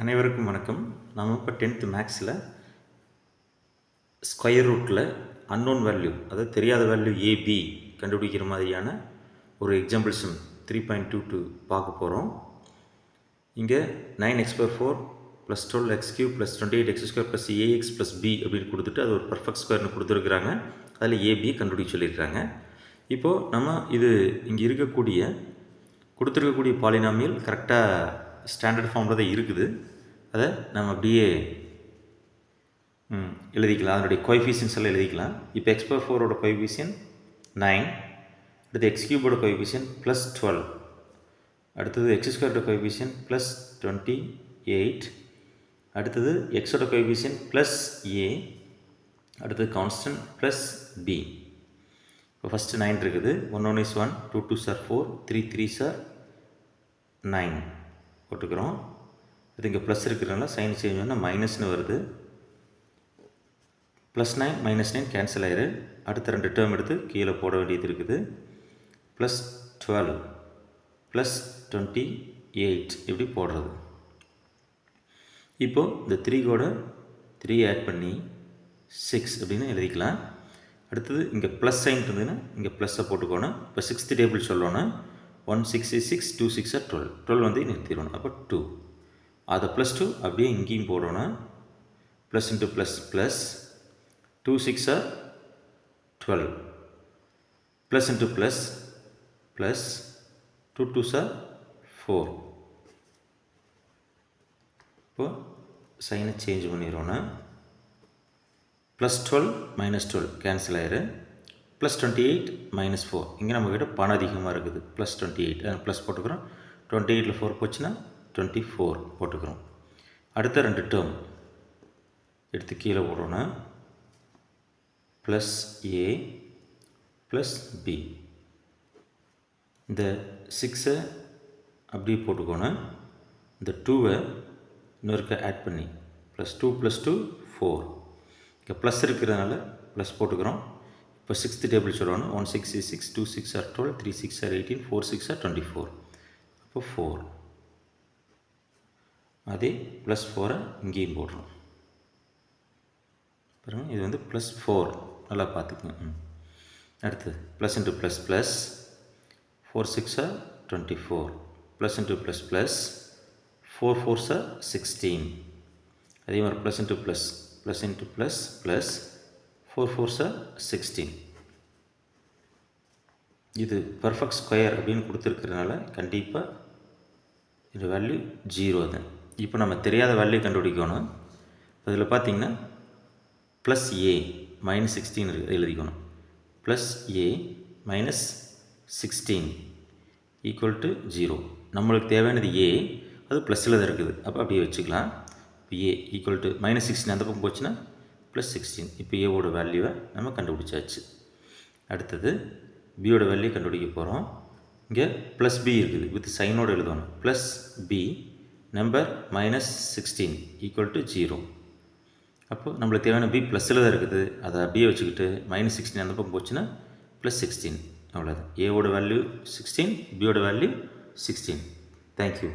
அனைவருக்கும் வணக்கம். நம்ம இப்போ 10th மேக்ஸில் ஸ்கொயர் ரூட்டில் அன்னோன் வேல்யூ, அதாவது தெரியாத வேல்யூ ஏபி கண்டுபிடிக்கிற மாதிரியான ஒரு எக்ஸாம்பிள் சம் 3.22 பார்க்க போகிறோம். இங்கே 9x/4 + 12x³ + 28x² + ax + b அப்படின்னு கொடுத்துட்டு அது ஒரு பர்ஃபெக்ட் ஸ்கொயர்னு கொடுத்துருக்குறாங்க. அதில் ஏபி கண்டுபிடிக்க சொல்லியிருக்காங்க. இப்போது நம்ம இது இங்கே கொடுத்துருக்கக்கூடிய பாலினாமியல் கரெக்டாக ஸ்டாண்டர்ட் ஃபார்மில் தான் இருக்குது. அதை நம்ம அப்படியே எழுதிக்கலாம். அதனுடைய கோஎஃபிஷியன்ட்ஸ் எல்லாம் எழுதிக்கலாம். இப்போ x/4ஓட கோஎஃபிஷியன்ட் 9, அடுத்து x³ கோஎஃபிஷியன்ட் +12, அடுத்தது x² கோஎஃபிஷியன்ட் +28, அடுத்தது xோட கோஎஃபிஷியன்ட் +a, அடுத்தது கான்ஸ்டன்ட் +b. இப்போ ஃபஸ்ட்டு 9 இருக்குது. 1 1 is 1, 2 2s are 4, 3 3s are 9 போட்டுக்கிறோம். இது இங்கே ப்ளஸ் இருக்கிறதுனால சைன் சேஞ்ச் பண்ணால் மைனஸ்னு வருது. +9 -9 கேன்சல் ஆயிரு. அடுத்த 2 டேர்ம் எடுத்து கீழே போட வேண்டியது இருக்குது. +12 +28 இப்படி போடுறது. இப்போது இந்த 3 கூட 3 ஆட் பண்ணி 6 அப்படின்னு எழுதிக்கலாம். அடுத்தது இங்கே ப்ளஸ் சைன் இருந்ததுன்னா இங்கே ப்ளஸ்ஸை போட்டுக்கோணும். இப்போ 6th டேபிள் சொல்லணும். 1 6 is 6, 2 6 are 12, 12 வந்து நிறுத்திடணும். அப்போ 2, அதை +2 அப்படியே இங்கேயும் போடணும். Plus into plus plus 2 6 are 12, plus into plus plus 2 2s are 4. இப்போ சைனை சேஞ்ச் பண்ணிடுறோன்னா +12 -12 கேன்சல் ஆயிரு. +28 -4, இங்கே நம்மக்கிட்ட பணம் அதிகமாக இருக்குது. +28 ப்ளஸ் போட்டுக்கிறோம். 28ல் 4 போச்சுன்னா 24 போட்டுக்கிறோம். அடுத்த 2 டேர்ம் எடுத்து கீழே போடுறோன்னா +a +b. இந்த 6ஐ அப்படியே போட்டுக்கோணும். இந்த 2வை இன்னொருக்க ஆட் பண்ணி +2 +2 4. இங்கே ப்ளஸ் இருக்கிறதுனால ப்ளஸ் போட்டுக்கிறோம். இப்போ 6th டேபிள் சொல்லணும். 1 6 is 6, 2 6 are 12, 3 6 are 18, 4 6 are 24. அப்போ 4. அதே +4ஐ இங்கேயும் போடுறோம். பாருங்கள், இது வந்து +4. நல்லா பார்த்துக்குங்க. அடுத்து plus into plus plus 4 6 are 24, plus into plus plus 4 4s are 16. அதே மாதிரி plus into plus plus into plus plus 4 4s are 16. இது பர்ஃபெக்ட் ஸ்கொயர் அப்படின்னு கொடுத்துருக்கிறதுனால கண்டிப்பாக இந்த வேல்யூ 0 தான். இப்போ நம்ம தெரியாத வேல்யூ கண்டுபிடிக்கணும். அதில் பார்த்திங்கன்னா +a -16 எழுதிக்கணும். +a -16 = 0. நம்மளுக்கு தேவையானது a, அது ப்ளஸில் தான் இருக்குது. அப்போ அப்படியே வச்சுக்கலாம். இப்போ a = -16 அந்த பக்கம் போச்சுன்னா +16. இப்போ ஏவோட வேல்யூவை நம்ம கண்டுபிடிச்சாச்சு. அடுத்தது பியோட வேல்யூ கண்டுபிடிக்க போகிறோம். இங்கே +b இருக்குது, வித் சைனோடு எழுதணும். +b number -16 = 0. அப்போது நம்மளுக்கு தேவையான b ப்ளஸில் தான் இருக்குது. அதை அப்படியே வச்சுக்கிட்டு -16 அந்த பக்கம் போச்சுன்னா +16. அவ்வளோதான். ஏவோட வேல்யூ 16, பியோட வேல்யூ 16. தேங்க்யூ.